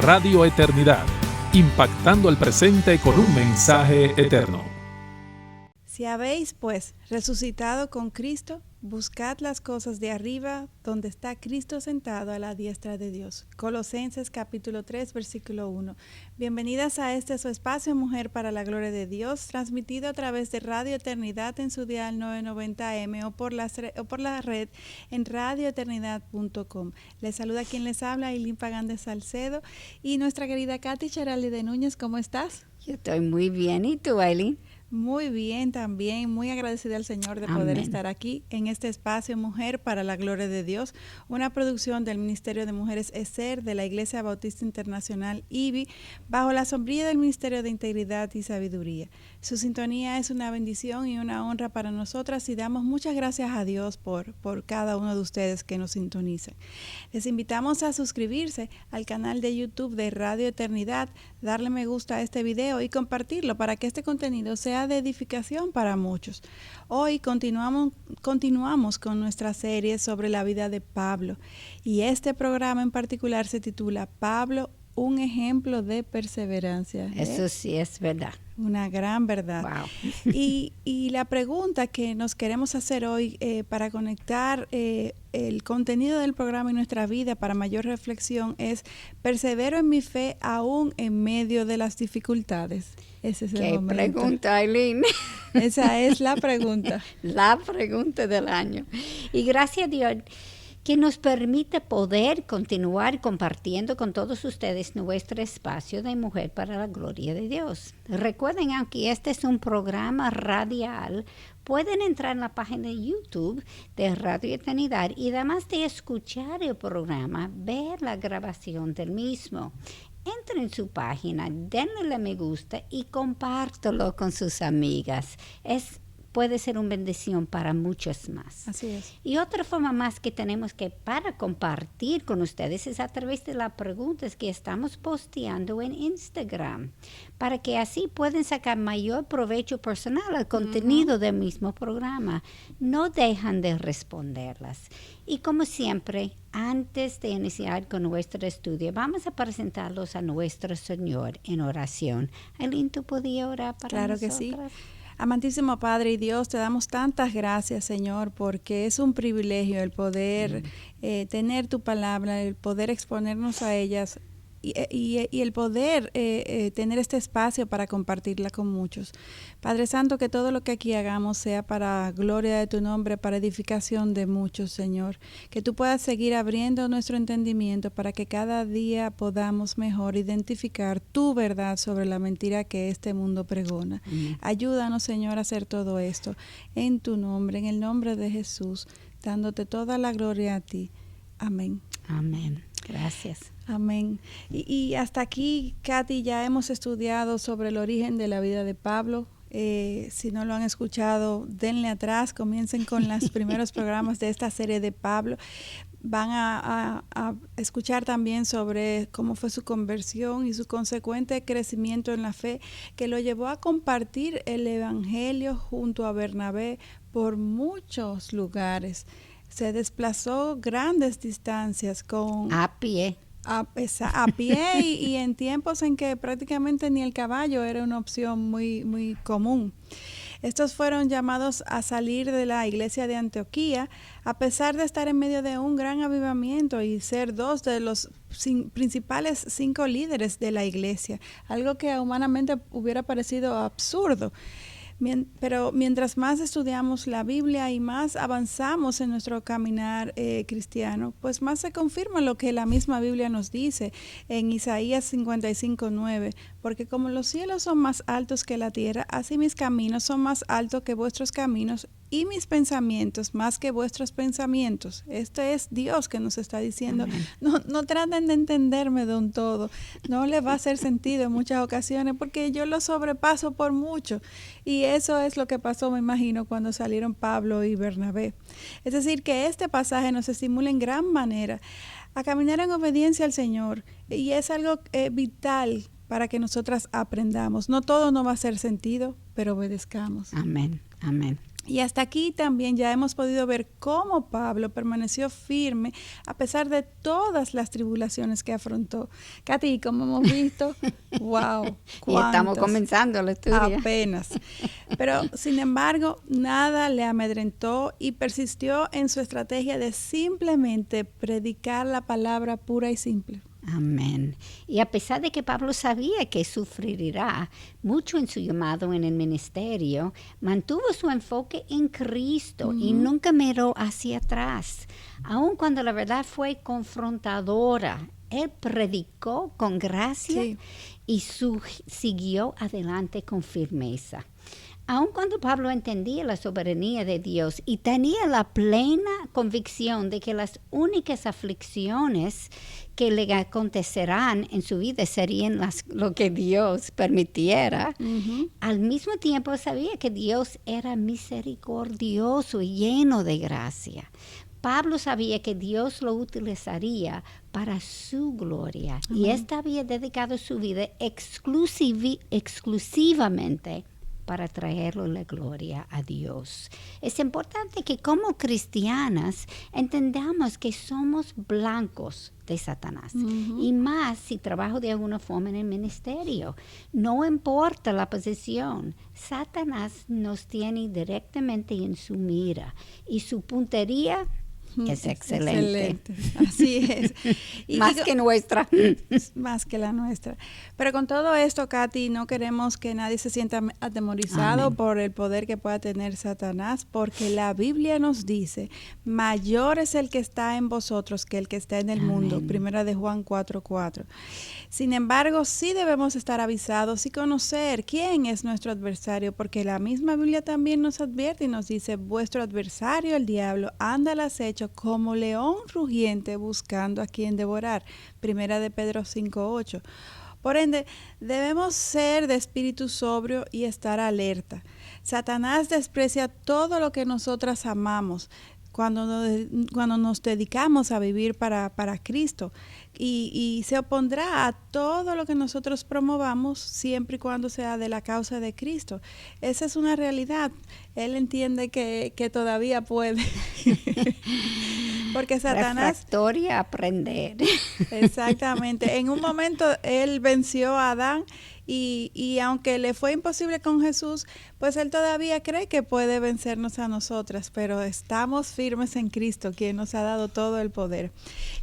Radio Eternidad, impactando el presente con un mensaje eterno. Si habéis, pues, resucitado con Cristo, buscad las cosas de arriba, donde está Cristo sentado a la diestra de Dios. Colosenses capítulo 3, versículo 1. Bienvenidas a este su espacio Mujer para la Gloria de Dios, transmitido a través de Radio Eternidad en su dial 990M o por la red en radioeternidad.com. Les saluda quien les habla, Ailín Pagán de Salcedo, y nuestra querida Katy Charalí de Núñez. ¿Cómo estás? Yo estoy muy bien. ¿Y tú, Ailín? Muy bien también, muy agradecida al Señor de poder estar aquí en este espacio Mujer para la Gloria de Dios, una producción del Ministerio de Mujeres ESER de la Iglesia Bautista Internacional IBI, bajo la sombrilla del Ministerio de Integridad y Sabiduría. Su sintonía es una bendición y una honra para nosotras y damos muchas gracias a Dios por cada uno de ustedes que nos sintonizan. Les invitamos a suscribirse al canal de YouTube de Radio Eternidad, darle me gusta a este video y compartirlo para que este contenido sea de edificación para muchos. Hoy continuamos con nuestra serie sobre la vida de Pablo, y este programa en particular se titula Pablo, un ejemplo de perseverancia. Eso sí es verdad. Una gran verdad. Wow. Y la pregunta que nos queremos hacer hoy para conectar el contenido del programa y nuestra vida para mayor reflexión es: ¿persevero en mi fe aún en medio de las dificultades? Ese es el momento. ¿Qué pregunta, Ailín? Esa es la pregunta. La pregunta del año. Y gracias a Dios que nos permite poder continuar compartiendo con todos ustedes nuestro espacio de Mujer para la Gloria de Dios. Recuerden, aunque este es un programa radial, pueden entrar en la página de YouTube de Radio Eternidad y además de escuchar el programa, ver la grabación del mismo. Entren en su página, denle me gusta y compártelo con sus amigas. Puede ser una bendición para muchos más. Así es. Y otra forma más que tenemos que para compartir con ustedes es a través de las preguntas que estamos posteando en Instagram, para que así pueden sacar mayor provecho personal al contenido del mismo programa. No dejan de responderlas. Y como siempre, antes de iniciar con nuestro estudio, vamos a presentarlos a nuestro Señor en oración. Ailín, ¿tú podías orar para nosotros? Claro que sí. Amantísimo Padre y Dios, te damos tantas gracias, Señor, porque es un privilegio el poder tener tu palabra, el poder exponernos a ellas y el poder tener este espacio para compartirla con muchos. Padre Santo, que todo lo que aquí hagamos sea para gloria de tu nombre, para edificación de muchos, Señor. Que tú puedas seguir abriendo nuestro entendimiento para que cada día podamos mejor identificar tu verdad sobre la mentira que este mundo pregona. Ayúdanos, Señor, a hacer todo esto en tu nombre, en el nombre de Jesús, dándote toda la gloria a ti. Amén. Amén. Gracias. Amén. Y hasta aquí, Katy, ya hemos estudiado sobre el origen de la vida de Pablo. Si no lo han escuchado, denle atrás, comiencen con los primeros programas de esta serie de Pablo. Van a escuchar también sobre cómo fue su conversión y su consecuente crecimiento en la fe, que lo llevó a compartir el Evangelio junto a Bernabé por muchos lugares. Se desplazó grandes distancias a pie. A pie y en tiempos en que prácticamente ni el caballo era una opción muy, muy común. Estos fueron llamados a salir de la iglesia de Antioquía, a pesar de estar en medio de un gran avivamiento y ser dos de los principales 5 líderes de la iglesia, algo que humanamente hubiera parecido absurdo. Pero mientras más estudiamos la Biblia y más avanzamos en nuestro caminar cristiano, pues más se confirma lo que la misma Biblia nos dice en Isaías 55:9, porque como los cielos son más altos que la tierra, así mis caminos son más altos que vuestros caminos y mis pensamientos más que vuestros pensamientos. Este es Dios que nos está diciendo. No traten de entenderme de un todo. No les va a hacer sentido en muchas ocasiones porque yo lo sobrepaso por mucho. Y eso es lo que pasó, me imagino, cuando salieron Pablo y Bernabé. Es decir, que este pasaje nos estimula en gran manera a caminar en obediencia al Señor. Y es algo vital para que nosotras aprendamos. No todo no va a hacer sentido, pero obedezcamos. Amén, amén. Y hasta aquí también ya hemos podido ver cómo Pablo permaneció firme a pesar de todas las tribulaciones que afrontó. Katy, como hemos visto, wow, y estamos comenzando el estudio. Apenas. Pero, sin embargo, nada le amedrentó y persistió en su estrategia de simplemente predicar la palabra pura y simple. Amén. Y a pesar de que Pablo sabía que sufriría mucho en su llamado en el ministerio, mantuvo su enfoque en Cristo y nunca miró hacia atrás. Aun cuando la verdad fue confrontadora, él predicó con gracia y siguió adelante con firmeza. Aun cuando Pablo entendía la soberanía de Dios y tenía la plena convicción de que las únicas aflicciones que le acontecerán en su vida serían lo que Dios permitiera, al mismo tiempo sabía que Dios era misericordioso y lleno de gracia. Pablo sabía que Dios lo utilizaría para su gloria y éste había dedicado su vida exclusivamente para traerlo la gloria a Dios. Es importante que como cristianas entendamos que somos blancos de Satanás, y más si trabajo de alguna forma en el ministerio. No importa la posición, Satanás nos tiene directamente en su mira y su puntería es excelente. Así es. Más que nuestra. Más que la nuestra. Pero con todo esto, Katy, no queremos que nadie se sienta atemorizado por el poder que pueda tener Satanás, porque la Biblia nos dice, mayor es el que está en vosotros que el que está en el mundo. Primera de Juan 4:4. Sin embargo, sí debemos estar avisados y conocer quién es nuestro adversario, porque la misma Biblia también nos advierte y nos dice, vuestro adversario, el diablo, anda al acecho como león rugiente buscando a quien devorar. Primera de Pedro 5:8. Por ende, debemos ser de espíritu sobrio y estar alerta. Satanás desprecia todo lo que nosotras amamos cuando nos dedicamos a vivir para Cristo, y se opondrá a todo lo que nosotros promovamos siempre y cuando sea de la causa de Cristo. Esa es una realidad. Él entiende que todavía puede. Porque Satanás... Refractoria aprender. Exactamente. En un momento él venció a Adán y aunque le fue imposible con Jesús, pues él todavía cree que puede vencernos a nosotras, pero estamos firmes en Cristo, quien nos ha dado todo el poder.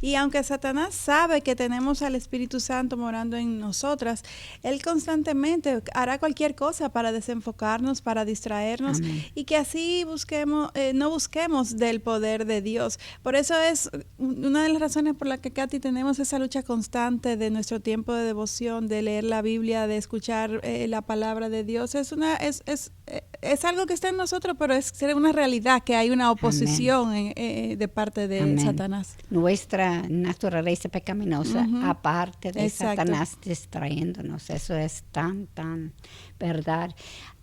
Y aunque Satanás sabe que tenemos al Espíritu Santo morando en nosotras, él constantemente hará cualquier cosa para desenfocarnos, para distraernos. Amén. Y que así no busquemos del poder de Dios. Por eso es una de las razones por las que, Katy, tenemos esa lucha constante de nuestro tiempo de devoción, de leer la Biblia, de escuchar la palabra de Dios. Es algo que está en nosotros, pero es una realidad que hay una oposición de parte de Satanás. Nuestra naturaleza pecaminosa, aparte de Satanás distrayéndonos. Eso es tan verdad.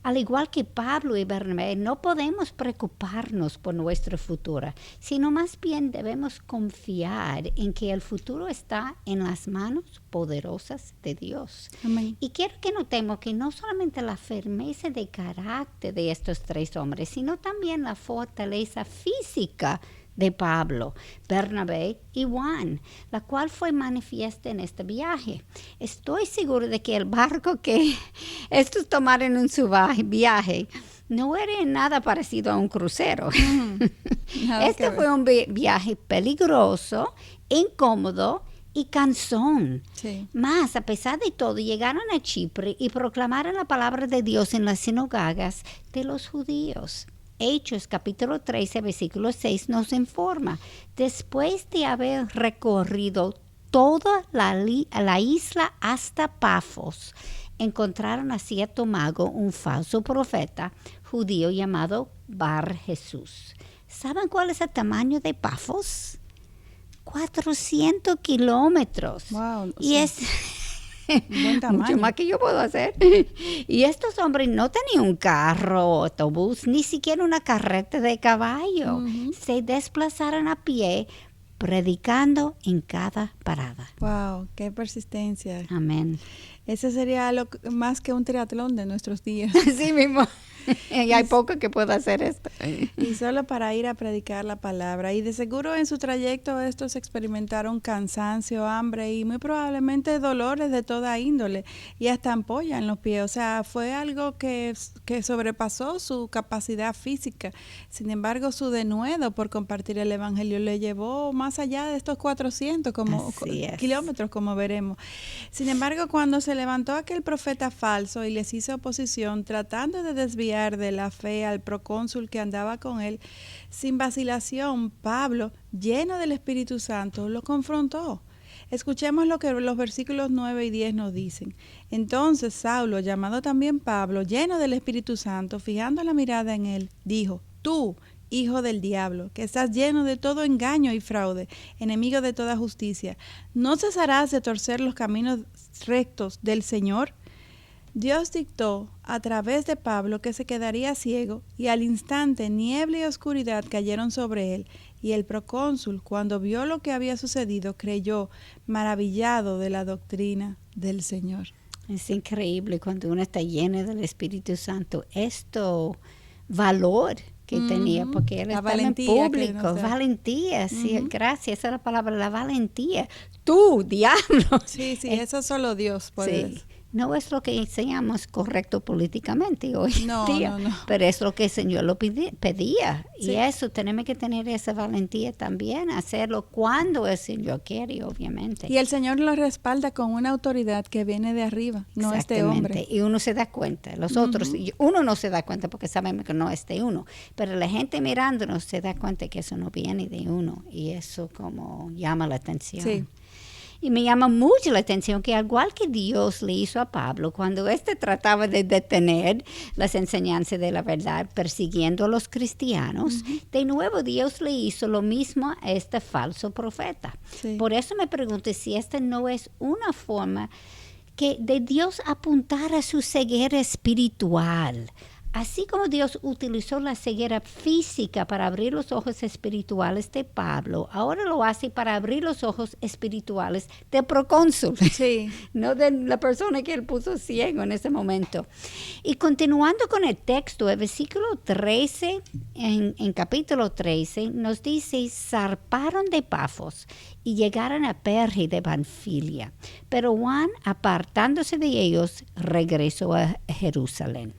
Al igual que Pablo y Bernabé, no podemos preocuparnos por nuestro futuro, sino más bien debemos confiar en que el futuro está en las manos poderosas de Dios. Amén. Y quiero que notemos que no solamente la firmeza de carácter de estos tres hombres, sino también la fortaleza física de Pablo, Bernabé y Juan, la cual fue manifiesta en este viaje. Estoy seguro de que el barco que estos tomaron en su viaje no era nada parecido a un crucero. Este fue un viaje peligroso, incómodo y cansón. Sí. Más, a pesar de todo, llegaron a Chipre y proclamaron la palabra de Dios en las sinagogas de los judíos. Hechos capítulo 13, versículo 6 nos informa, después de haber recorrido toda la isla hasta Pafos, encontraron a cierto mago, un falso profeta judío llamado Bar Jesús. ¿Saben cuál es el tamaño de Pafos? 400 kilómetros. Wow. Y es... Buen tamaño. Mucho más que yo puedo hacer. Y estos hombres no tenían un carro, autobús, ni siquiera una carreta de caballo. Se desplazaron a pie predicando en cada parada. Wow, qué persistencia. Amén. Ese sería más que un triatlón de nuestros días. Sí mismo. Y hay poco que pueda hacer esto. Y solo para ir a predicar la palabra. Y de seguro en su trayecto estos experimentaron cansancio, hambre y muy probablemente dolores de toda índole y hasta ampolla en los pies. O sea, fue algo que sobrepasó su capacidad física. Sin embargo, su denuedo por compartir el evangelio le llevó más allá de estos 400 kilómetros, como veremos. Sin embargo, cuando se levantó aquel profeta falso y les hizo oposición, tratando de desviar de la fe al procónsul que andaba con él, sin vacilación, Pablo, lleno del Espíritu Santo, lo confrontó. Escuchemos lo que los versículos 9 y 10 nos dicen. Entonces Saulo, llamado también Pablo, lleno del Espíritu Santo, fijando la mirada en él, dijo: Tú, hijo del diablo, que estás lleno de todo engaño y fraude, enemigo de toda justicia, ¿no cesarás de torcer los caminos rectos del Señor? Dios dictó a través de Pablo que se quedaría ciego, y al instante niebla y oscuridad cayeron sobre él, y el procónsul, cuando vio lo que había sucedido, creyó, maravillado de la doctrina del Señor. Es increíble cuando uno está lleno del Espíritu Santo. Valor que tenía, porque él estaba en público. Valentía, sí, gracias, esa es la palabra, la valentía. Tú, diablo. Sí, eso solo Dios puede. Sí. No es lo que enseñamos correcto políticamente hoy día, no. pero es lo que el Señor lo pedía. Sí. Y eso, tenemos que tener esa valentía también, hacerlo cuando el Señor quiere, obviamente. Y el Señor lo respalda con una autoridad que viene de arriba, no es de hombre. Y uno se da cuenta, los otros, uno no se da cuenta porque sabemos que no es de uno, pero la gente mirándonos se da cuenta que eso no viene de uno, y eso como llama la atención. Sí. Y me llama mucho la atención que, al igual que Dios le hizo a Pablo cuando trataba de detener las enseñanzas de la verdad, persiguiendo a los cristianos, de nuevo Dios le hizo lo mismo a este falso profeta. Sí. Por eso me pregunto si esta no es una forma de Dios apuntar a su ceguera espiritual. Así como Dios utilizó la ceguera física para abrir los ojos espirituales de Pablo, ahora lo hace para abrir los ojos espirituales del procónsul, sí. no de la persona que él puso ciego en ese momento. Y continuando con el texto, el versículo 13, en capítulo 13, nos dice: zarparon de Pafos y llegaron a Perge de Panfilia, pero Juan, apartándose de ellos, regresó a Jerusalén.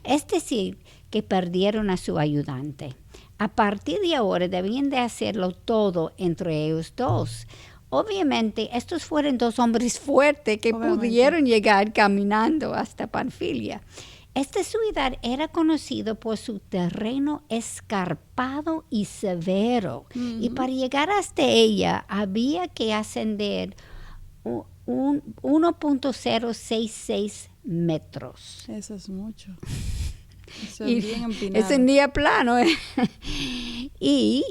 Es decir, que perdieron a su ayudante. A partir de ahora debían de hacerlo todo entre ellos dos. Obviamente, estos fueron dos hombres fuertes que pudieron llegar caminando hasta Panfilia. Esta ciudad era conocida por su terreno escarpado y severo. Y para llegar hasta ella había que ascender 1.066 metros. Eso es mucho. Eso es bien empinado. Es un día plano. Y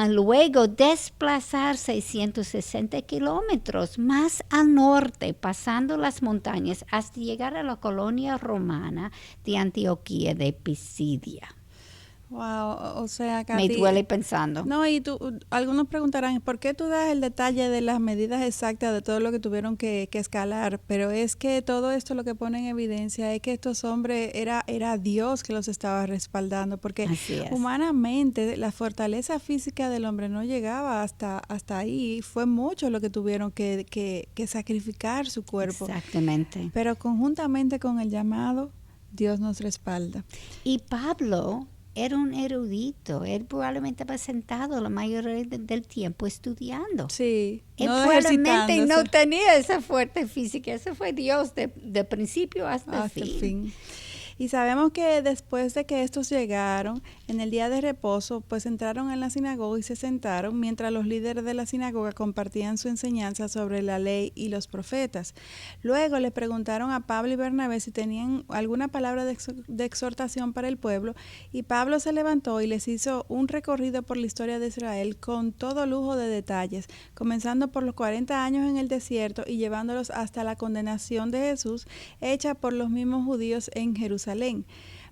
luego desplazar 660 kilómetros más al norte, pasando las montañas, hasta llegar a la colonia romana de Antioquía de Pisidia. Wow, o sea, Katy, me duele pensando. No, y algunos preguntarán, ¿por qué tú das el detalle de las medidas exactas de todo lo que tuvieron que escalar? Pero es que todo esto lo que pone en evidencia es que estos hombres era Dios que los estaba respaldando, porque humanamente la fortaleza física del hombre no llegaba hasta ahí. Fue mucho lo que tuvieron que sacrificar su cuerpo. Exactamente. Pero conjuntamente con el llamado, Dios nos respalda. Y Pablo era un erudito, él probablemente estaba sentado la mayoría del tiempo estudiando. Sí, él probablemente no tenía esa fuerza física, eso fue Dios de principio hasta el fin. Y sabemos que después de que estos llegaron, en el día de reposo, pues entraron en la sinagoga y se sentaron mientras los líderes de la sinagoga compartían su enseñanza sobre la ley y los profetas. Luego le preguntaron a Pablo y Bernabé si tenían alguna palabra de exhortación para el pueblo, y Pablo se levantó y les hizo un recorrido por la historia de Israel con todo lujo de detalles, comenzando por los 40 años en el desierto y llevándolos hasta la condenación de Jesús hecha por los mismos judíos en Jerusalén.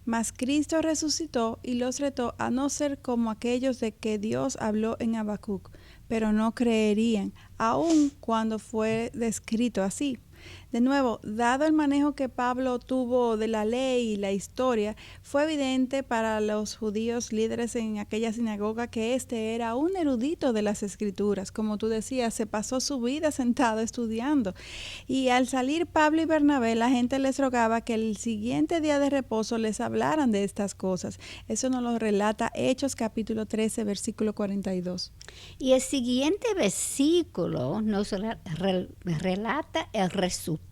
Mas Cristo resucitó y los retó a no ser como aquellos de que Dios habló en Habacuc. pero no creerían, aun cuando fue descrito así. De nuevo, dado el manejo que Pablo tuvo de la ley y la historia, fue evidente para los judíos líderes en aquella sinagoga que este era un erudito de las escrituras. Como tú decías, se pasó su vida sentado estudiando. Y al salir Pablo y Bernabé, la gente les rogaba que el siguiente día de reposo les hablaran de estas cosas. Eso nos lo relata Hechos capítulo 13, versículo 42. Y el siguiente versículo nos relata el resultado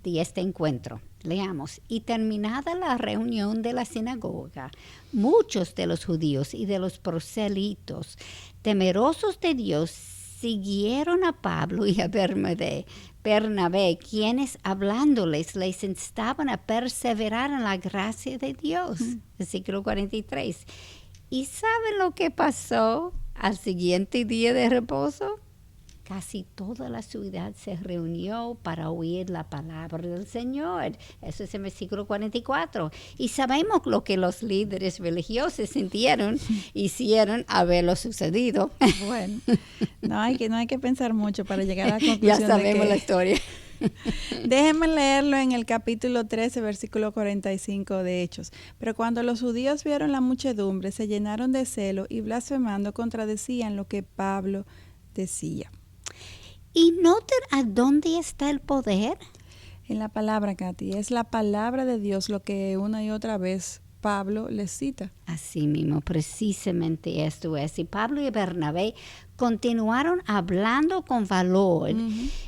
de este encuentro. Leamos. Y terminada la reunión de la sinagoga, muchos de los judíos y de los proselitos, temerosos de Dios, siguieron a Pablo y a Bernabé, quienes hablándoles les instaban a perseverar en la gracia de Dios. Versículo 43. ¿Y saben lo que pasó al siguiente día de reposo? Casi toda la ciudad se reunió para oír la palabra del Señor. Eso es en versículo 44. Y sabemos lo que los líderes religiosos hicieron al ver lo sucedido. Bueno, no hay que pensar mucho para llegar a la conclusión. Ya sabemos la historia. Déjenme leerlo en el capítulo 13, versículo 45 de Hechos. Pero cuando los judíos vieron la muchedumbre, se llenaron de celo y blasfemando contradecían lo que Pablo decía. ¿Y noten a dónde está el poder? En la palabra, Katy. Es la palabra de Dios lo que una y otra vez Pablo les cita. Así mismo, precisamente esto es. Y Pablo y Bernabé continuaron hablando con valor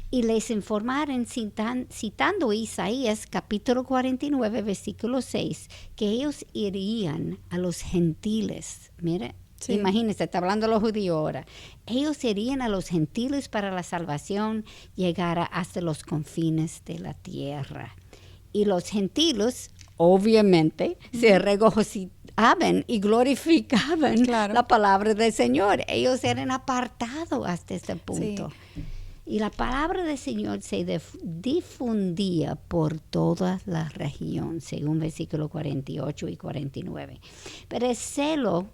y les informaron citando Isaías capítulo 49, versículo 6, que ellos irían a los gentiles. Mire. Sí. Imagínense, está hablando los judíos ahora. Ellos irían a los gentiles para la salvación, llegara hasta los confines de la tierra. Y los gentiles, obviamente, se regocijaban y glorificaban la palabra del Señor. Ellos eran apartados hasta este punto. Sí. Y la palabra del Señor se difundía por toda la región, según versículos 48 y 49. Pero el celo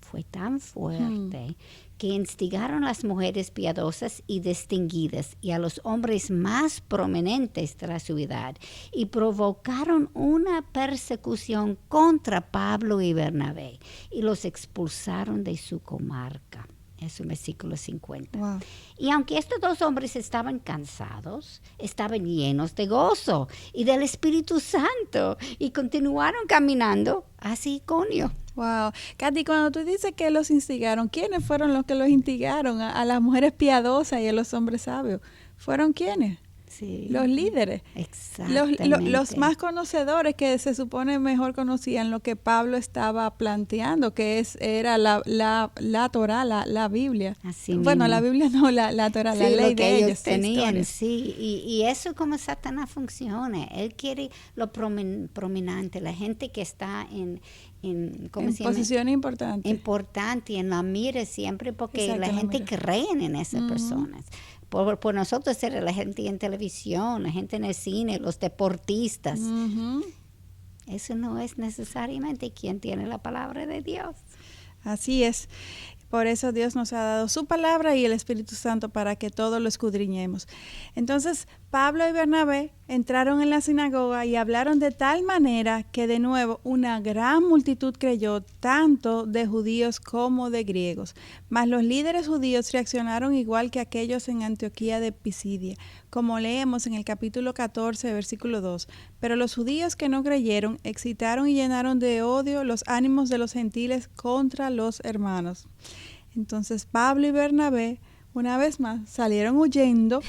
fue tan fuerte que instigaron a las mujeres piadosas y distinguidas y a los hombres más prominentes de la ciudad y provocaron una persecución contra Pablo y Bernabé y los expulsaron de su comarca. Es un versículo 50. Wow. Y aunque estos dos hombres estaban cansados, estaban llenos de gozo y del Espíritu Santo y continuaron caminando hacia Iconio. Wow. Katy, cuando tú dices que los instigaron, ¿quiénes fueron los que los instigaron? A las mujeres piadosas y a los hombres sabios. ¿Fueron quiénes? Sí. Los líderes. Exactamente. Los más conocedores que se supone mejor conocían lo que Pablo estaba planteando, que era la Torá, la Biblia. Así bueno, mismo. La Biblia no, la Torá, sí, la ley de ellos tenían, sí. Y eso es como Satanás funciona. Él quiere lo prominente, la gente que está en posición importante. Importante, en la mira siempre, porque la gente cree en esas personas. Por nosotros era la gente en televisión, la gente en el cine, los deportistas. Eso no es necesariamente quien tiene la palabra de Dios. Así es. Por eso Dios nos ha dado su palabra y el Espíritu Santo para que todo lo escudriñemos. Entonces, Pablo y Bernabé entraron en la sinagoga y hablaron de tal manera que de nuevo una gran multitud creyó, tanto de judíos como de griegos. Mas los líderes judíos reaccionaron igual que aquellos en Antioquía de Pisidia, como leemos en el capítulo 14, versículo 2. Pero los judíos que no creyeron excitaron y llenaron de odio los ánimos de los gentiles contra los hermanos. Entonces Pablo y Bernabé, una vez más, salieron huyendo.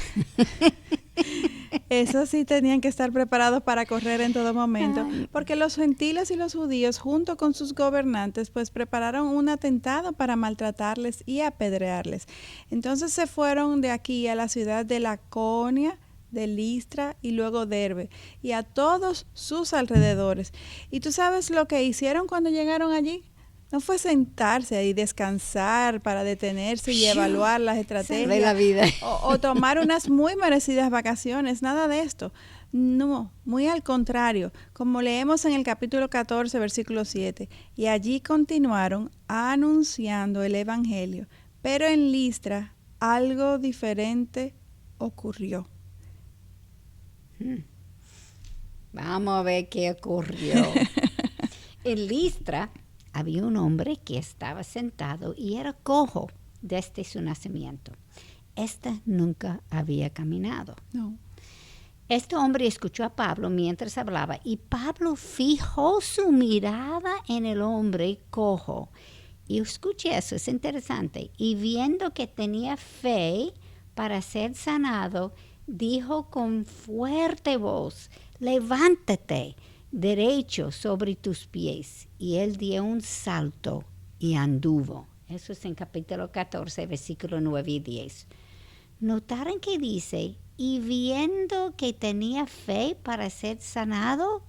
Eso sí, tenían que estar preparados para correr en todo momento, porque los gentiles y los judíos, junto con sus gobernantes, pues prepararon un atentado para maltratarles y apedrearles. Entonces se fueron de aquí a la ciudad de Laconia, de Listra y luego Derbe, y a todos sus alrededores. ¿Y tú sabes lo que hicieron cuando llegaron allí? No fue sentarse y descansar para detenerse y evaluar las estrategias de la vida. o tomar unas muy merecidas vacaciones, nada de esto. No, muy al contrario, como leemos en el capítulo 14, versículo 7, y allí continuaron anunciando el evangelio, Pero en Listra algo diferente ocurrió. Vamos a ver qué ocurrió. En Listra había un hombre que estaba sentado y era cojo desde su nacimiento. Nunca había caminado. No. Este hombre escuchó a Pablo mientras hablaba y Pablo fijó su mirada en el hombre cojo. Y escuche eso, es interesante. Y viendo que tenía fe para ser sanado, dijo con fuerte voz, levántate derecho sobre tus pies. Y él dio un salto y anduvo. Eso es en capítulo 14, versículo 9 y 10. ¿Notaron que dice, y viendo que tenía fe para ser sanado?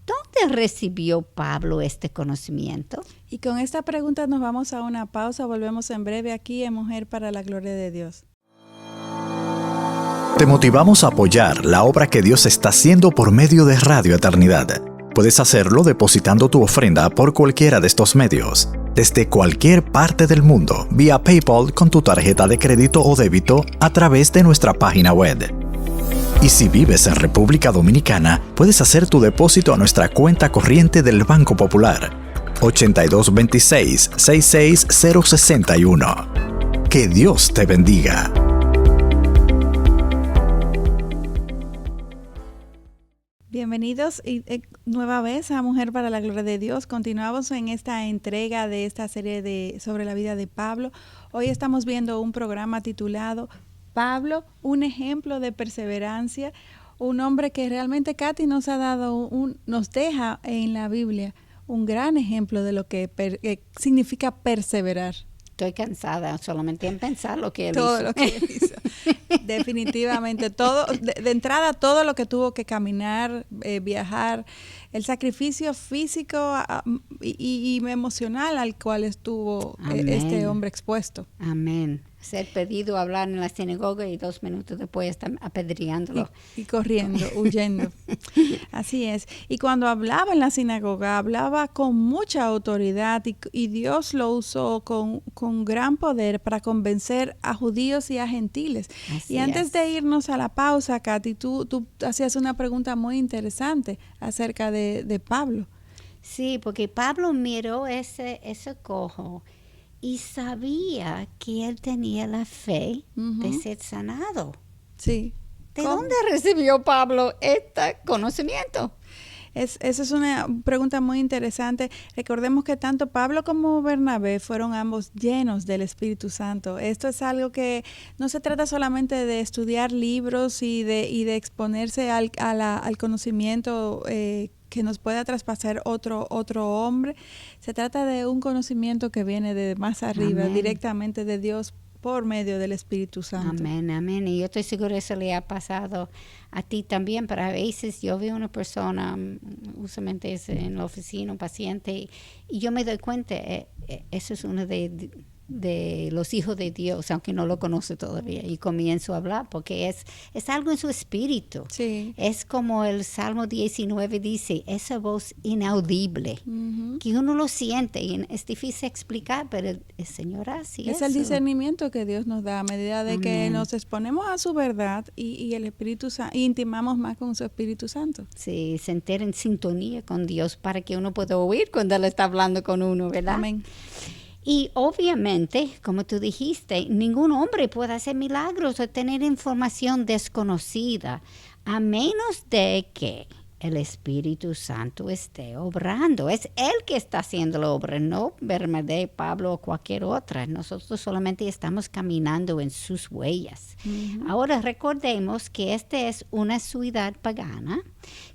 ¿Dónde recibió Pablo este conocimiento? Y con esta pregunta nos vamos a una pausa. Volvemos en breve aquí en Mujer para la Gloria de Dios. Te motivamos a apoyar la obra que Dios está haciendo por medio de Radio Eternidad. Puedes hacerlo depositando tu ofrenda por cualquiera de estos medios, desde cualquier parte del mundo, vía PayPal con tu tarjeta de crédito o débito a través de nuestra página web. Y si vives en República Dominicana, puedes hacer tu depósito a nuestra cuenta corriente del Banco Popular, 8226-66061. Que Dios te bendiga. Bienvenidos nueva vez a Mujer para la Gloria de Dios. Continuamos en esta entrega de esta serie sobre la vida de Pablo. Hoy estamos viendo un programa titulado Pablo, un ejemplo de perseverancia, un hombre que realmente Katy nos deja en la Biblia un gran ejemplo de lo que significa perseverar. Estoy cansada solamente en pensar lo que él todo hizo. Lo que él hizo. Definitivamente, todo, de entrada todo lo que tuvo que caminar, viajar, el sacrificio físico y emocional al cual estuvo este hombre expuesto. Amén. Ser pedido a hablar en la sinagoga y 2 minutos después están apedreándolo. Y corriendo, huyendo. Así es. Y cuando hablaba en la sinagoga, hablaba con mucha autoridad y Dios lo usó con gran poder para convencer a judíos y a gentiles. Y antes de irnos a la pausa, Katy, tú hacías una pregunta muy interesante acerca de Pablo. Sí, porque Pablo miró ese cojo y sabía que él tenía la fe de ser sanado. Sí. ¿De dónde recibió Pablo este conocimiento? Esa es una pregunta muy interesante. Recordemos que tanto Pablo como Bernabé fueron ambos llenos del Espíritu Santo. Esto es algo que no se trata solamente de estudiar libros y de exponerse al conocimiento que nos pueda traspasar otro hombre. Se trata de un conocimiento que viene de más arriba, Amén, directamente de Dios por medio del Espíritu Santo. Amén, amén. Y yo estoy segura que eso le ha pasado a ti también, pero a veces yo veo una persona, usualmente es en la oficina, un paciente, y yo me doy cuenta, eso es uno de los hijos de Dios, aunque no lo conoce todavía, y comienzo a hablar porque es algo en su espíritu. Sí. Es como el Salmo 19 dice, esa voz inaudible, que uno lo siente y es difícil explicar, pero el Señor hace eso. Es el discernimiento que Dios nos da a medida de que nos exponemos a su verdad y el Espíritu Santo, y intimamos más con su Espíritu Santo. Sí, sentir en sintonía con Dios para que uno pueda oír cuando Él está hablando con uno, ¿verdad? Amén. Y obviamente, como tú dijiste, ningún hombre puede hacer milagros o tener información desconocida, a menos de que el Espíritu Santo esté obrando. Es Él que está haciendo la obra, no Bernabé, Pablo o cualquier otra. Nosotros solamente estamos caminando en sus huellas. Ahora recordemos que esta es una ciudad pagana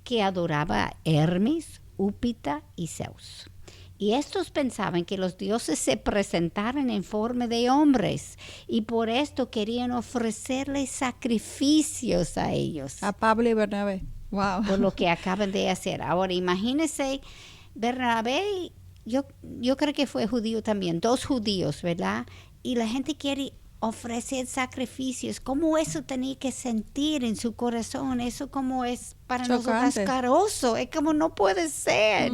que adoraba a Hermes, Úpita y Zeus. Y estos pensaban que los dioses se presentaran en forma de hombres y por esto querían ofrecerles sacrificios a ellos. A Pablo y Bernabé. Wow. Por lo que acaban de hacer. Ahora imagínense, Bernabé, yo creo que fue judío también, 2 judíos, ¿verdad? Y la gente quiere ofrecer sacrificios. ¿Cómo eso tenía que sentir en su corazón? Eso como es para nosotros asqueroso. Es como no puede ser.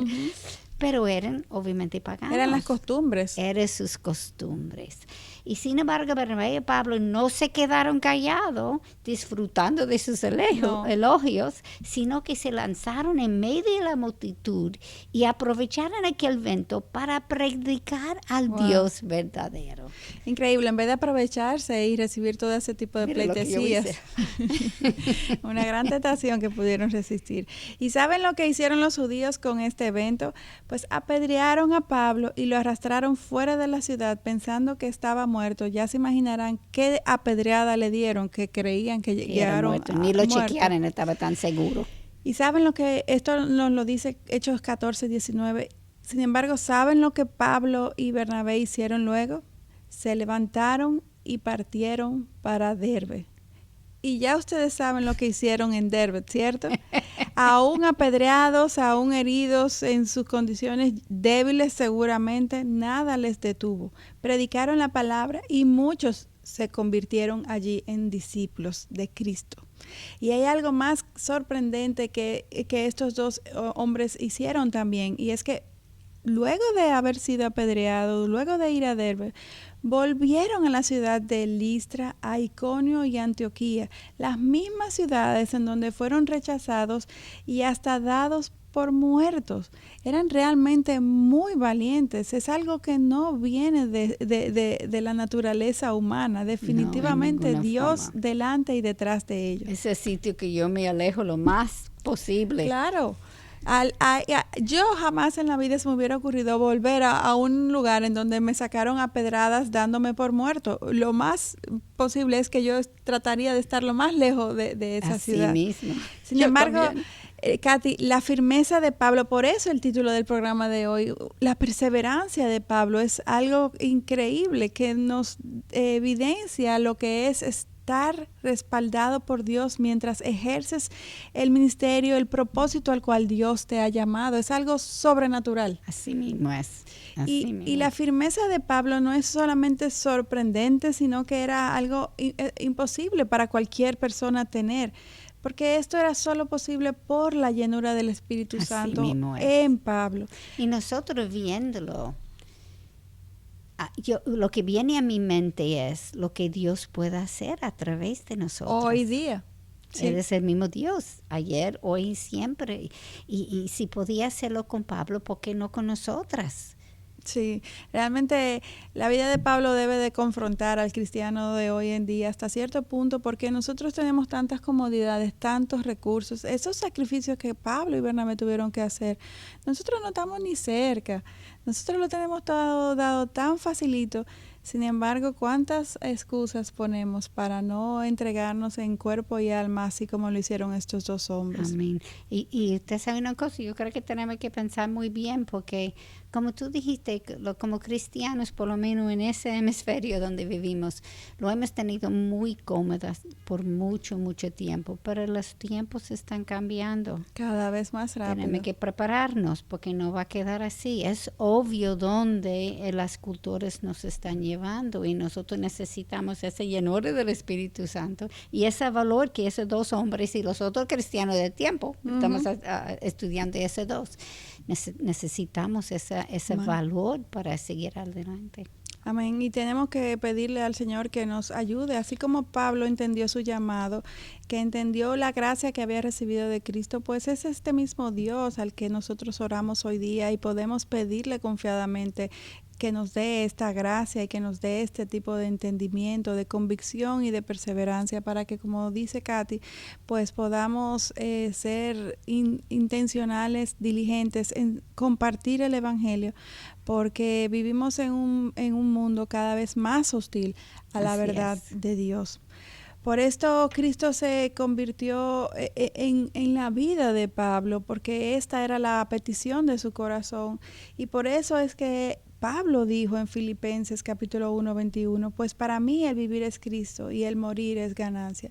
Pero eran obviamente paganos. Eran las costumbres. Eran sus costumbres. Y sin embargo, Bernabé y Pablo no se quedaron callados disfrutando de sus elogios, sino que se lanzaron en medio de la multitud y aprovecharon aquel evento para predicar al Dios verdadero. Increíble, en vez de aprovecharse y recibir todo ese tipo de pleitesías. Una gran tentación que pudieron resistir. ¿Y saben lo que hicieron los judíos con este evento? Pues apedrearon a Pablo y lo arrastraron fuera de la ciudad pensando que estaba muerto. Ya se imaginarán qué apedreada le dieron, que creían que llegaron muerto. Ni lo muerto. chequearon, estaba tan seguro. Y saben lo que, esto nos lo dice Hechos 14, 19. Sin embargo, ¿saben lo que Pablo y Bernabé hicieron luego? Se levantaron y partieron para Derbe. Y ya ustedes saben lo que hicieron en Derbe, ¿cierto? Aún apedreados, aún heridos en sus condiciones débiles seguramente, nada les detuvo. Predicaron la palabra y muchos se convirtieron allí en discípulos de Cristo. Y hay algo más sorprendente que estos dos hombres hicieron también, y es que luego de haber sido apedreados, luego de ir a Derbe, volvieron a la ciudad de Listra, a Iconio y Antioquía, las mismas ciudades en donde fueron rechazados y hasta dados por muertos. Eran realmente muy valientes. Es algo que no viene de la naturaleza humana. Definitivamente no, Dios forma. Delante y detrás de ellos. Ese sitio que yo me alejo lo más posible. Claro. Yo jamás en la vida se me hubiera ocurrido volver a un lugar en donde me sacaron a pedradas dándome por muerto. Lo más posible es que yo trataría de estar lo más lejos de esa Así ciudad. mismo. Sin Yo embargo, también. Katy, la firmeza de Pablo, por eso el título del programa de hoy, la perseverancia de Pablo es algo increíble que nos evidencia lo que es estar respaldado por Dios mientras ejerces el ministerio, el propósito al cual Dios te ha llamado. Es algo sobrenatural. Así mismo es. Así mismo. Y la firmeza de Pablo no es solamente sorprendente, sino que era algo imposible para cualquier persona tener. Porque esto era solo posible por la llenura del Espíritu Así Santo mismo es. en Pablo. Y nosotros viéndolo, lo que viene a mi mente es lo que Dios puede hacer a través de nosotros. Hoy día. Sí. Él es el mismo Dios, ayer, hoy y siempre. Y si podía hacerlo con Pablo, ¿por qué no con nosotras? Sí, realmente la vida de Pablo debe de confrontar al cristiano de hoy en día hasta cierto punto, porque nosotros tenemos tantas comodidades, tantos recursos, esos sacrificios que Pablo y Bernabé tuvieron que hacer, nosotros no estamos ni cerca, nosotros lo tenemos todo dado tan facilito. Sin embargo, ¿cuántas excusas ponemos para no entregarnos en cuerpo y alma así como lo hicieron estos dos hombres? Amén. Y usted sabe una cosa, yo creo que tenemos que pensar muy bien porque, como tú dijiste, como cristianos, por lo menos en ese hemisferio donde vivimos, lo hemos tenido muy cómodas por mucho, mucho tiempo, pero los tiempos están cambiando. Cada vez más rápido. Tenemos que prepararnos porque no va a quedar así. Es obvio donde las culturas nos están llevando y nosotros necesitamos ese llenura del Espíritu Santo y ese valor que esos dos hombres y los otros cristianos del tiempo, estamos estudiando esos dos, necesitamos ese valor para seguir adelante. Amén. Y tenemos que pedirle al Señor que nos ayude, así como Pablo entendió su llamado, que entendió la gracia que había recibido de Cristo, pues es este mismo Dios al que nosotros oramos hoy día y podemos pedirle confiadamente que nos dé esta gracia y que nos dé este tipo de entendimiento, de convicción y de perseverancia para que, como dice Katy, pues podamos ser intencionales, diligentes en compartir el Evangelio, porque vivimos en un mundo cada vez más hostil a la verdad de Dios. Por esto Cristo se convirtió en la vida de Pablo, porque esta era la petición de su corazón. Y por eso es que Pablo dijo en Filipenses capítulo 1, 21, pues para mí el vivir es Cristo y el morir es ganancia.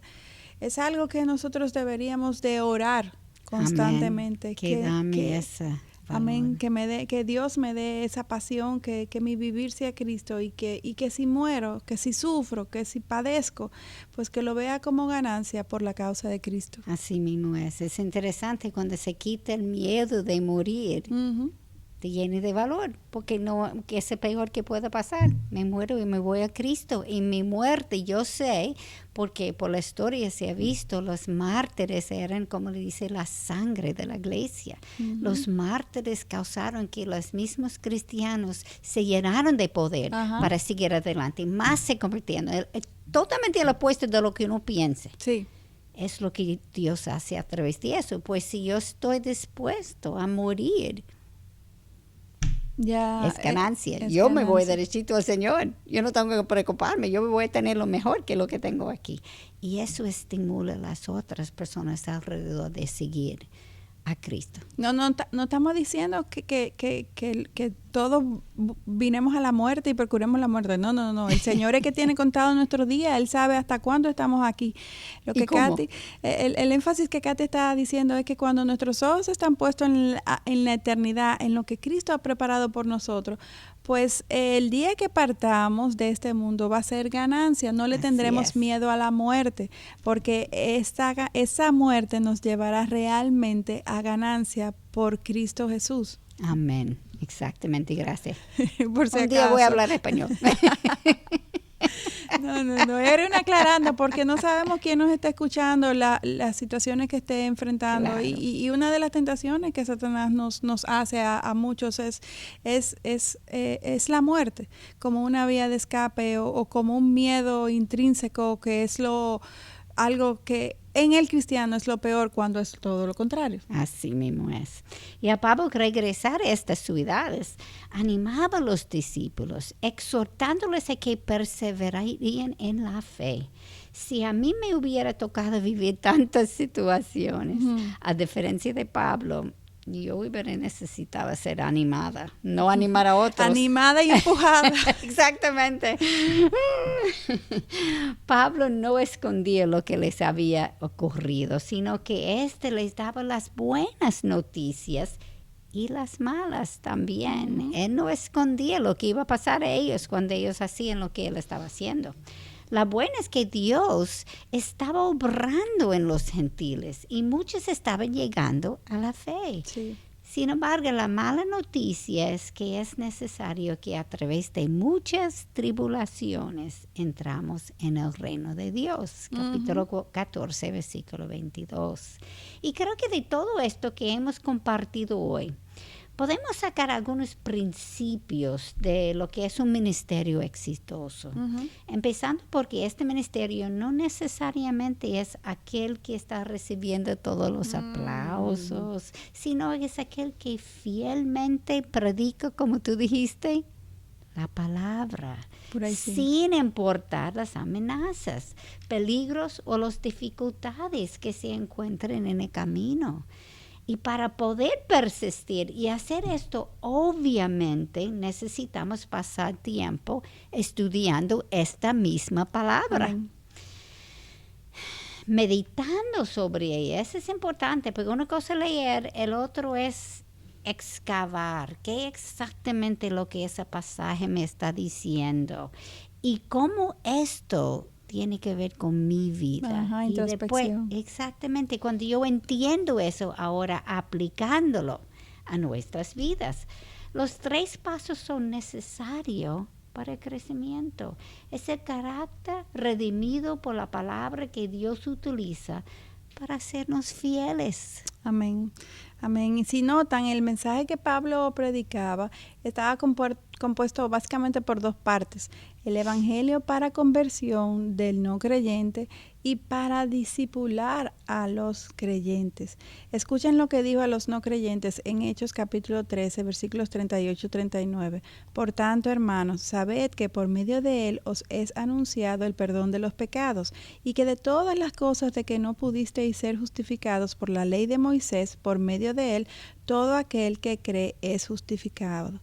Es algo que nosotros deberíamos de orar constantemente. Amén. Que dame esa. Amén, que Dios me dé esa pasión, que mi vivir sea Cristo y que si muero, que si sufro, que si padezco, pues que lo vea como ganancia por la causa de Cristo. Así mismo es. Es interesante cuando se quita el miedo de morir. Uh-huh. te llene de valor, porque no, que es lo peor que pueda pasar. Me muero y me voy a Cristo. Y mi muerte, yo sé, porque por la historia se ha visto, los mártires eran, como le dice, la sangre de la iglesia. Los mártires causaron que los mismos cristianos se llenaron de poder para seguir adelante. Más se convirtieron totalmente al opuesto de lo que uno piense. Sí. Es lo que Dios hace a través de eso. Pues si yo estoy dispuesto a morir, ya es ganancia. es Yo ganancia. me voy derechito al Señor. Yo no tengo que preocuparme. Yo voy a tener lo mejor que lo que tengo aquí. Y eso estimula a las otras personas alrededor de seguir a Cristo. No estamos diciendo que todos vinemos a la muerte y procuremos la muerte. No. El Señor es que tiene contado nuestros días. Él sabe hasta cuándo estamos aquí. Lo que Katy, el énfasis que Katy está diciendo es que cuando nuestros ojos están puestos en la eternidad, en lo que Cristo ha preparado por nosotros, pues el día que partamos de este mundo va a ser ganancia. No le Así tendremos es. miedo a la muerte, porque esa muerte nos llevará realmente a ganancia por Cristo Jesús. Amén. Exactamente. Gracias. Por si Un día voy a acaso. hablar español. No. Era una aclarando porque no sabemos quién nos está escuchando, las situaciones que esté enfrentando. Claro. Y una de las tentaciones que Satanás nos hace a muchos es la muerte, como una vía de escape o como un miedo intrínseco que es algo que en el cristiano es lo peor cuando es todo lo contrario. Así mismo es. Y a Pablo regresar a estas ciudades, animaba a los discípulos, exhortándoles a que perseverarían en la fe. Si a mí me hubiera tocado vivir tantas situaciones, a diferencia de Pablo, yo hubiera necesitado ser animada, no animar a otros. Animada y empujada. Exactamente. Pablo no escondía lo que les había ocurrido, sino que les daba las buenas noticias y las malas también. Él no escondía lo que iba a pasar a ellos cuando ellos hacían lo que él estaba haciendo. La buena es que Dios estaba obrando en los gentiles y muchos estaban llegando a la fe. Sí. Sin embargo, la mala noticia es que es necesario que a través de muchas tribulaciones entramos en el reino de Dios. Capítulo 14, versículo 22. Y creo que de todo esto que hemos compartido hoy, podemos sacar algunos principios de lo que es un ministerio exitoso. Empezando porque este ministerio no necesariamente es aquel que está recibiendo todos los aplausos, sino es aquel que fielmente predica, como tú dijiste, la palabra, Por ahí sí. sin importar las amenazas, peligros o las dificultades que se encuentren en el camino. Y para poder persistir y hacer esto, obviamente necesitamos pasar tiempo estudiando esta misma palabra. Amén. Meditando sobre ella. Eso es importante, porque una cosa es leer, el otro es excavar. ¿Qué exactamente lo que ese pasaje me está diciendo? Y cómo esto tiene que ver con mi vida. Ajá, y después, introspección. exactamente, cuando yo entiendo eso, ahora aplicándolo a nuestras vidas. Los 3 pasos son necesarios para el crecimiento. Es el carácter redimido por la palabra que Dios utiliza para hacernos fieles. Amén. Amén. Y si notan, el mensaje que Pablo predicaba estaba compuesto básicamente por 2 partes. El evangelio para conversión del no creyente y para discipular a los creyentes. Escuchen lo que dijo a los no creyentes en Hechos capítulo 13, versículos 38 y 39. Por tanto, hermanos, sabed que por medio de él os es anunciado el perdón de los pecados, y que de todas las cosas de que no pudisteis ser justificados por la ley de Moisés, por medio de él, todo aquel que cree es justificado.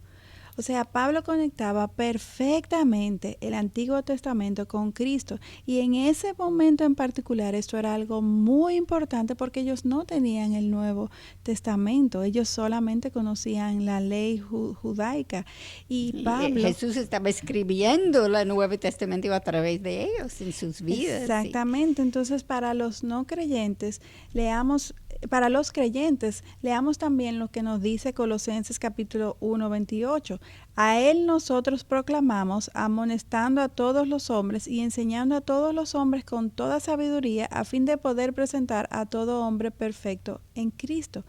O sea, Pablo conectaba perfectamente el Antiguo Testamento con Cristo. Y en ese momento en particular esto era algo muy importante porque ellos no tenían el Nuevo Testamento. Ellos solamente conocían la ley judaica. Y Pablo... Jesús estaba escribiendo el Nuevo Testamento a través de ellos en sus vidas. Exactamente. Entonces, para los no creyentes, para los creyentes, leamos también lo que nos dice Colosenses capítulo 1, 28. A él nosotros proclamamos, amonestando a todos los hombres y enseñando a todos los hombres con toda sabiduría, a fin de poder presentar a todo hombre perfecto en Cristo.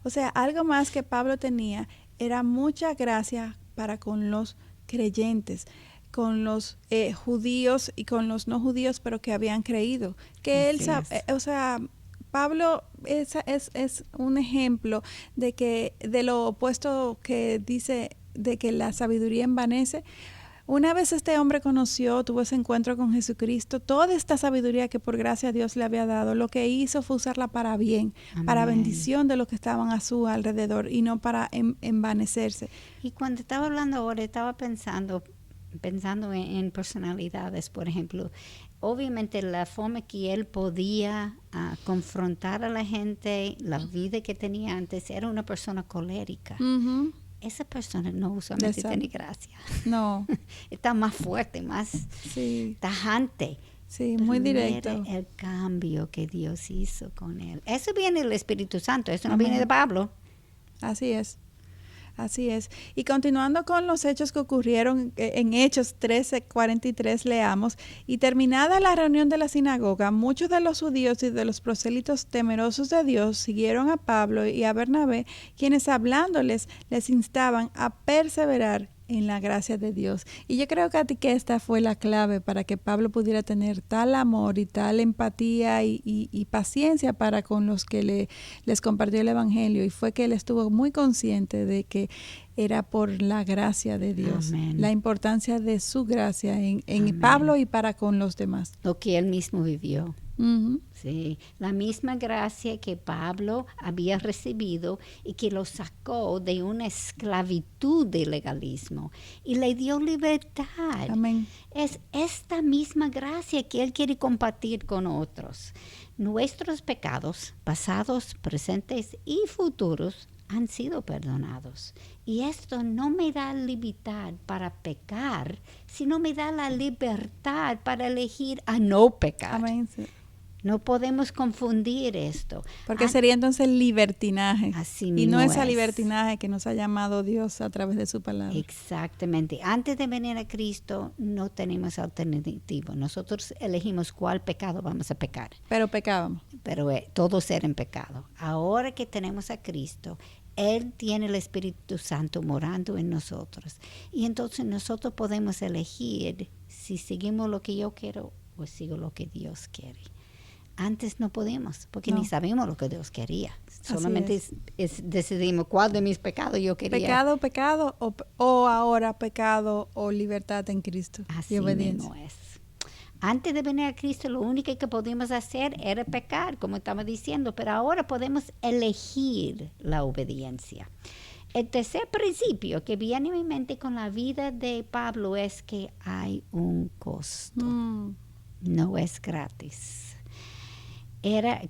O sea, algo más que Pablo tenía era mucha gracia para con los creyentes, con los judíos y con los no judíos, pero que habían creído. Que él, Pablo es un ejemplo de lo opuesto que dice de que la sabiduría envanece. Una vez este hombre tuvo ese encuentro con Jesucristo, toda esta sabiduría que por gracia Dios le había dado, lo que hizo fue usarla para bien, Amén. Para bendición de los que estaban a su alrededor y no para envanecerse. Y cuando estaba hablando ahora, estaba pensando en personalidades, por ejemplo. Obviamente la forma que él podía confrontar a la gente, la vida que tenía antes, era una persona colérica. Uh-huh. Esa persona no usualmente tiene gracia. No. Está más fuerte, más tajante. Sí, muy directo. Mira el cambio que Dios hizo con él. Eso viene del Espíritu Santo, eso no Amén. viene de Pablo. Así es. Así es. Y continuando con los hechos que ocurrieron en Hechos 13:43, leamos: y terminada la reunión de la sinagoga, muchos de los judíos y de los prosélitos temerosos de Dios siguieron a Pablo y a Bernabé, quienes hablándoles les instaban a perseverar en la gracia de Dios. Y yo creo que esta fue la clave para que Pablo pudiera tener tal amor y tal empatía y paciencia para con los que les compartió el evangelio, y fue que él estuvo muy consciente de que era por la gracia de Dios. Amén. La importancia de su gracia en Pablo y para con los demás. Lo que él mismo vivió. Uh-huh. Sí, la misma gracia que Pablo había recibido y que lo sacó de una esclavitud de legalismo y le dio libertad. Amén. Es esta misma gracia que él quiere compartir con otros. Nuestros pecados, pasados, presentes y futuros, han sido perdonados. Y esto no me da libertad para pecar, sino me da la libertad para elegir a no pecar. Amén. Sí. No podemos confundir esto. Porque sería entonces libertinaje. Así y no esa libertinaje que nos ha llamado Dios a través de su palabra. Exactamente. Antes de venir a Cristo no tenemos alternativa. Nosotros elegimos cuál pecado vamos a pecar. Pero pecábamos. Pero todos eran pecado. Ahora que tenemos a Cristo, Él tiene el Espíritu Santo morando en nosotros. Y entonces nosotros podemos elegir si seguimos lo que yo quiero o sigo lo que Dios quiere. Antes no podemos, porque ni sabemos lo que Dios quería. Solamente decidimos cuál de mis pecados yo quería. Pecado, o ahora pecado o libertad en Cristo. Así mismo es. Antes de venir a Cristo, lo único que podíamos hacer era pecar, como estaba diciendo, pero ahora podemos elegir la obediencia. El tercer principio que viene a mi mente con la vida de Pablo es que hay un costo. No es gratis.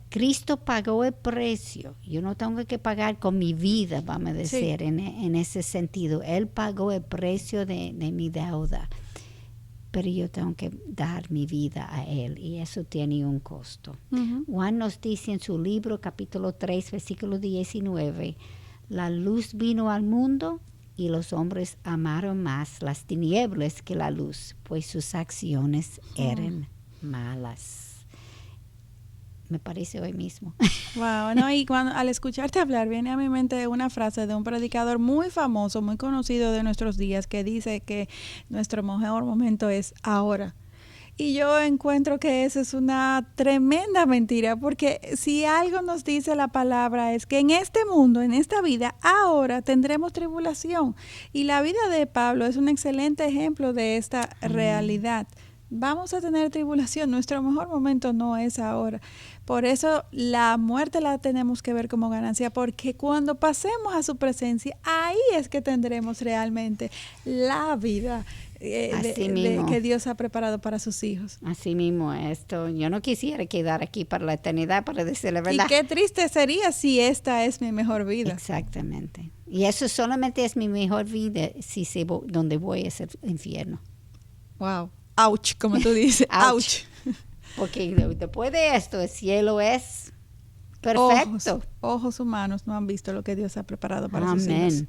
Cristo pagó el precio. Yo no tengo que pagar con mi vida, vamos a decir, en ese sentido. Él pagó el precio de mi deuda. Pero yo tengo que dar mi vida a Él, y eso tiene un costo. Uh-huh. Juan nos dice en su libro, capítulo 3, versículo 19, la luz vino al mundo y los hombres amaron más las tinieblas que la luz, pues sus acciones eran malas. Me parece hoy mismo. Wow, no, y al escucharte hablar viene a mi mente una frase de un predicador muy famoso, muy conocido de nuestros días, que dice que nuestro mejor momento es ahora. Y yo encuentro que esa es una tremenda mentira, porque si algo nos dice la palabra es que en este mundo, en esta vida, ahora tendremos tribulación. Y la vida de Pablo es un excelente ejemplo de esta realidad. Vamos a tener tribulación, nuestro mejor momento no es ahora. Por eso la muerte la tenemos que ver como ganancia, porque cuando pasemos a su presencia, ahí es que tendremos realmente la vida que Dios ha preparado para sus hijos. Así mismo, esto, yo no quisiera quedar aquí para la eternidad, para decir la verdad. Y qué triste sería si esta es mi mejor vida. Exactamente. Y eso solamente es mi mejor vida si sé dónde voy, es el infierno. Wow. Ouch, como tú dices. Ouch. Porque después de esto, el cielo es perfecto. Ojos humanos no han visto lo que Dios ha preparado para sus hijos. Amén.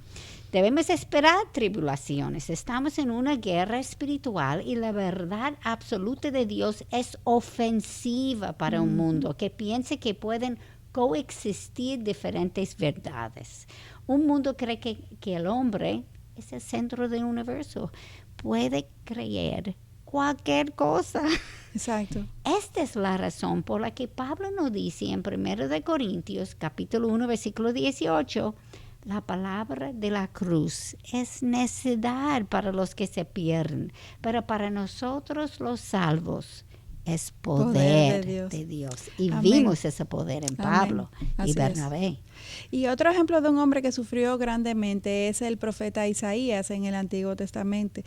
Debemos esperar tribulaciones. Estamos en una guerra espiritual y la verdad absoluta de Dios es ofensiva para un mundo que piense que pueden coexistir diferentes verdades. Un mundo cree que el hombre es el centro del universo. Puede creer cualquier cosa. Exacto. Esta es la razón por la que Pablo nos dice en 1 de Corintios, capítulo 1, versículo 18, la palabra de la cruz es necedad para los que se pierden, pero para nosotros los salvos es poder de Dios. Y Amén. Vimos ese poder en Pablo y Bernabé. Y otro ejemplo de un hombre que sufrió grandemente es el profeta Isaías en el Antiguo Testamento.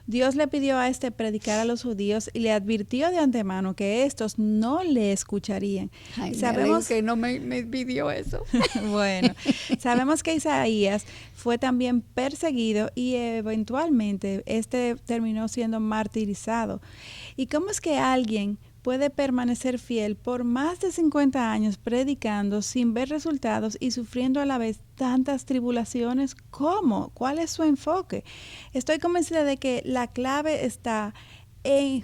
Dios le pidió a este predicar a los judíos y le advirtió de antemano que estos no le escucharían. Ay, sabemos que no me pidió eso. Bueno, sabemos que Isaías fue también perseguido y eventualmente terminó siendo martirizado. ¿Y cómo es que alguien puede permanecer fiel por más de 50 años predicando sin ver resultados y sufriendo a la vez tantas tribulaciones? ¿Cómo? ¿Cuál es su enfoque? Estoy convencida de que la clave está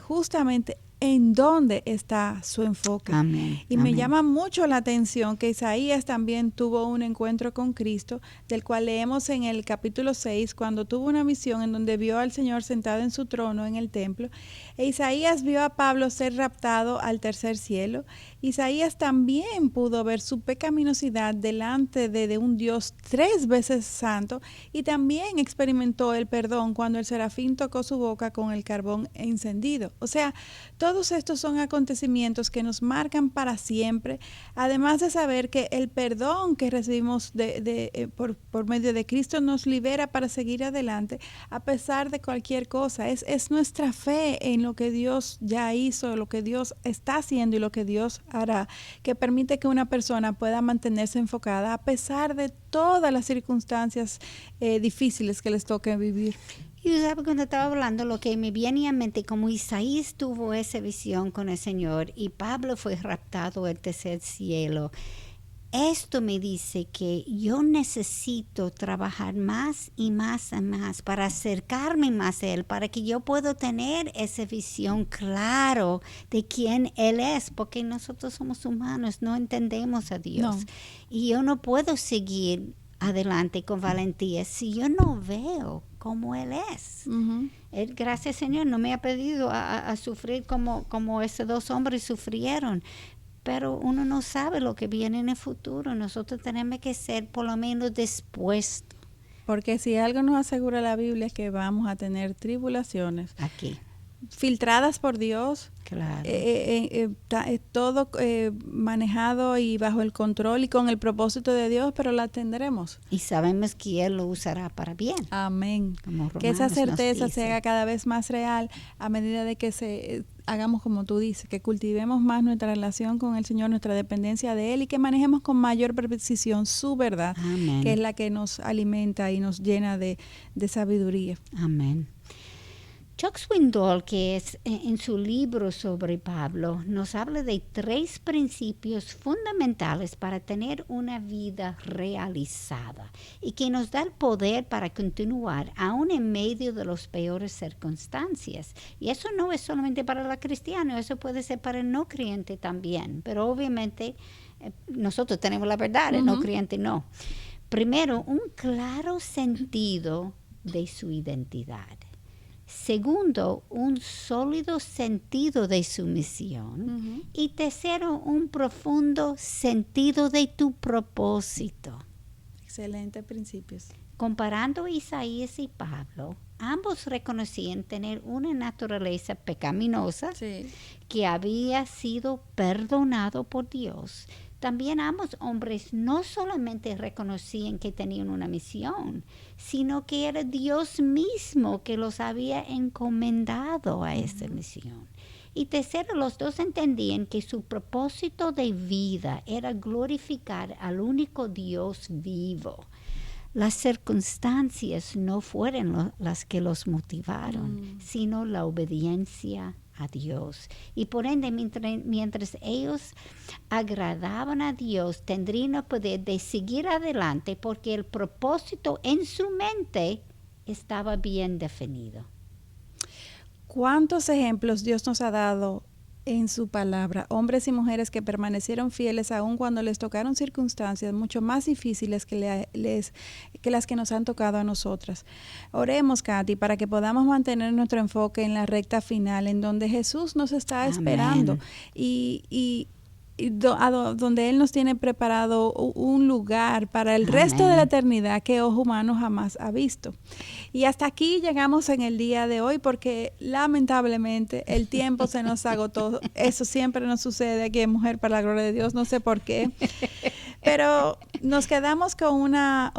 justamente en dónde está su enfoque. Amén. Y me llama mucho la atención que Isaías también tuvo un encuentro con Cristo, del cual leemos en el capítulo 6, cuando tuvo una visión en donde vio al Señor sentado en su trono en el templo. E Isaías vio a Pablo ser raptado al tercer cielo. Isaías también pudo ver su pecaminosidad delante de un Dios 3 veces santo, y también experimentó el perdón cuando el serafín tocó su boca con el carbón encendido. O sea, todos estos son acontecimientos que nos marcan para siempre, además de saber que el perdón que recibimos por medio de Cristo nos libera para seguir adelante a pesar de cualquier cosa. Es nuestra fe en lo que Dios ya hizo, lo que Dios está haciendo y lo que Dios hará, que permite que una persona pueda mantenerse enfocada a pesar de todas las circunstancias difíciles que les toque vivir. Y sabes, cuando estaba hablando, lo que me viene a mente, como Isaías tuvo esa visión con el Señor y Pablo fue raptado al tercer cielo, esto me dice que yo necesito trabajar más y más y más para acercarme más a Él, para que yo pueda tener esa visión claro de quién Él es, porque nosotros somos humanos, no entendemos a Dios. No. Y yo no puedo seguir adelante con valentía si yo no veo cómo Él es. Uh-huh. Él, gracias Señor, no me ha pedido a sufrir como esos dos hombres sufrieron. Pero uno no sabe lo que viene en el futuro. Nosotros tenemos que ser por lo menos dispuestos. Porque si algo nos asegura la Biblia es que vamos a tener tribulaciones. Aquí. Filtradas por Dios. Claro. Todo manejado y bajo el control y con el propósito de Dios, pero la tendremos. Y sabemos que Él lo usará para bien. Amén. Como que esa Romanos certeza nos se dice. haga cada vez más real a medida de que hagamos como tú dices, que cultivemos más nuestra relación con el Señor, nuestra dependencia de Él, y que manejemos con mayor precisión su verdad, Amén. que es la que nos alimenta y nos llena de sabiduría. Amén. Chuck Swindoll, que es en su libro sobre Pablo, nos habla de 3 principios fundamentales para tener una vida realizada y que nos da el poder para continuar aún en medio de las peores circunstancias. Y eso no es solamente para el cristiano, eso puede ser para el no creyente también, pero obviamente nosotros tenemos la verdad, el no creyente no. Primero, un claro sentido de su identidad. Segundo, un sólido sentido de su misión. Y tercero, un profundo sentido de tu propósito. Excelentes principios. Comparando Isaías y Pablo, ambos reconocían tener una naturaleza pecaminosa que había sido perdonado por Dios. También ambos hombres no solamente reconocían que tenían una misión, sino que era Dios mismo que los había encomendado a esa misión. Y tercero, los dos entendían que su propósito de vida era glorificar al único Dios vivo. Las circunstancias no fueron las que los motivaron, sino la obediencia a Dios. Y por ende, mientras ellos agradaban a Dios, tendrían el poder de seguir adelante porque el propósito en su mente estaba bien definido. ¿Cuántos ejemplos Dios nos ha dado en su palabra? Hombres y mujeres que permanecieron fieles aun cuando les tocaron circunstancias mucho más difíciles que las que nos han tocado a nosotras. Oremos, Katy, para que podamos mantener nuestro enfoque en la recta final, en donde Jesús nos está esperando y donde Él nos tiene preparado un lugar para el resto de la eternidad que ojo humano jamás ha visto. Y hasta aquí llegamos en el día de hoy porque lamentablemente el tiempo se nos agotó. Eso siempre nos sucede aquí en Mujer para la Gloria de Dios, no sé por qué. Pero nos quedamos con una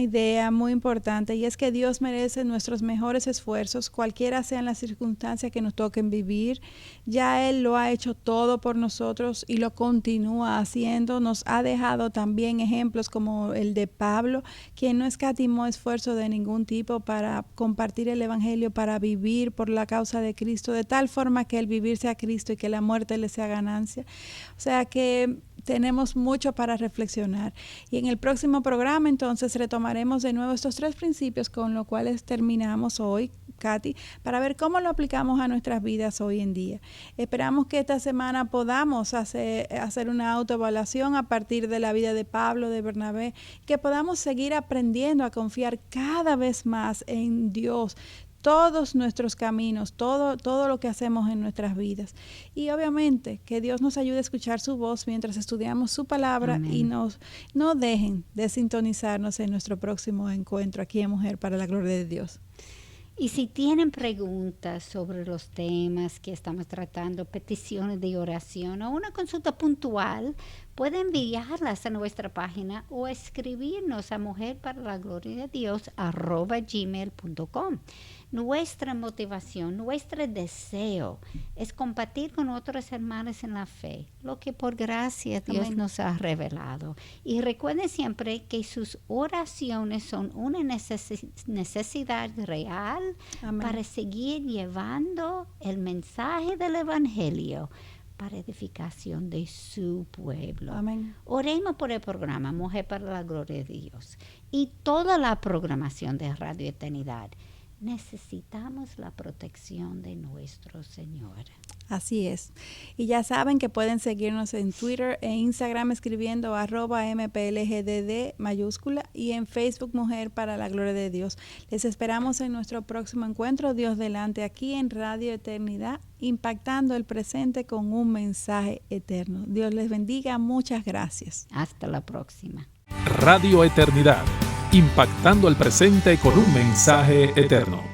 idea muy importante y es que Dios merece nuestros mejores esfuerzos, cualquiera sean las circunstancias que nos toquen vivir. Ya Él lo ha hecho todo por nosotros y lo continúa haciendo. Nos ha dejado también ejemplos como el de Pablo, quien no escatimó esfuerzo de ningún tipo para compartir el evangelio, para vivir por la causa de Cristo, de tal forma que el vivir sea Cristo y que la muerte le sea ganancia. O sea que tenemos mucho para reflexionar. Y en el próximo programa entonces retomaremos de nuevo estos 3 principios con los cuales terminamos hoy, Katy, para ver cómo lo aplicamos a nuestras vidas hoy en día. Esperamos que esta semana podamos hacer una autoevaluación a partir de la vida de Pablo, de Bernabé, que podamos seguir aprendiendo a confiar cada vez más en Dios, todos nuestros caminos, todo lo que hacemos en nuestras vidas. Y obviamente que Dios nos ayude a escuchar su voz mientras estudiamos su palabra. Amén. Y no dejen de sintonizarnos en nuestro próximo encuentro aquí en Mujer para la Gloria de Dios. Y si tienen preguntas sobre los temas que estamos tratando, peticiones de oración o una consulta puntual, pueden enviarlas a nuestra página o escribirnos a mujerparalagloriadeDios@gmail.com. Nuestra motivación, nuestro deseo es compartir con otros hermanos en la fe, lo que por gracia Dios Amén. Nos ha revelado. Y recuerden siempre que sus oraciones son una necesidad real Amén. Para seguir llevando el mensaje del Evangelio para edificación de su pueblo. Amén. Oremos por el programa Mujer para la Gloria de Dios y toda la programación de Radio Eternidad. Necesitamos la protección de nuestro Señor. Así es. Y ya saben que pueden seguirnos en Twitter e Instagram escribiendo @mplgdd mayúscula y en Facebook Mujer para la Gloria de Dios. Les esperamos en nuestro próximo encuentro, Dios delante, aquí en Radio Eternidad, impactando el presente con un mensaje eterno. Dios les bendiga. Muchas gracias. Hasta la próxima. Radio Eternidad, impactando el presente con un mensaje eterno.